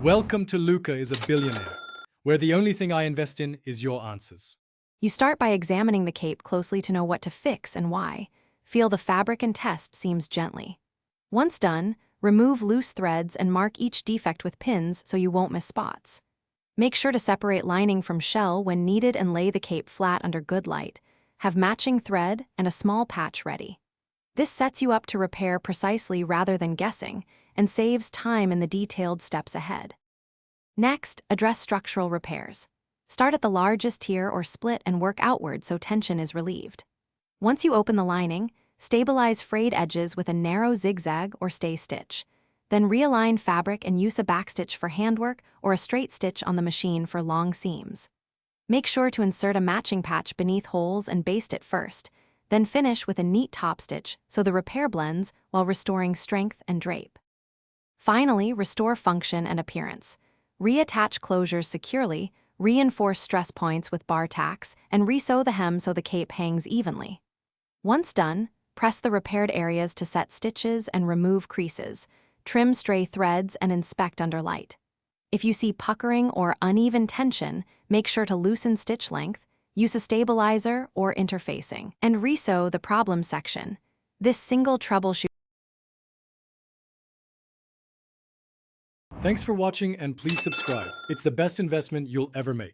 Welcome to Luca is a Billionaire, where the only thing I invest in is your answers. You start by examining the cape closely to know what to fix and why. Feel the fabric and test seams gently. Once done, remove loose threads and mark each defect with pins so you won't miss spots. Make sure to separate lining from shell when needed and lay the cape flat under good light. Have matching thread and a small patch ready. This sets you up to repair precisely rather than guessing and saves time in the detailed steps ahead. Next, address structural repairs. Start at the largest tier or split and work outward so tension is relieved. Once you open the lining, stabilize frayed edges with a narrow zigzag or stay stitch. Then realign fabric and use a backstitch for handwork or a straight stitch on the machine for long seams. Make sure to insert a matching patch beneath holes and baste it first, then finish with a neat top stitch so the repair blends while restoring strength and drape. Finally, restore function and appearance. Reattach closures securely, reinforce stress points with bar tacks, and resew the hem so the cape hangs evenly. Once done, press the repaired areas to set stitches and remove creases. Trim stray threads and inspect under light. If you see puckering or uneven tension, make sure to loosen stitch length, use a stabilizer or interfacing, and resew the problem section. This single troubleshoot. Thanks for watching and please subscribe. It's the best investment you'll ever make.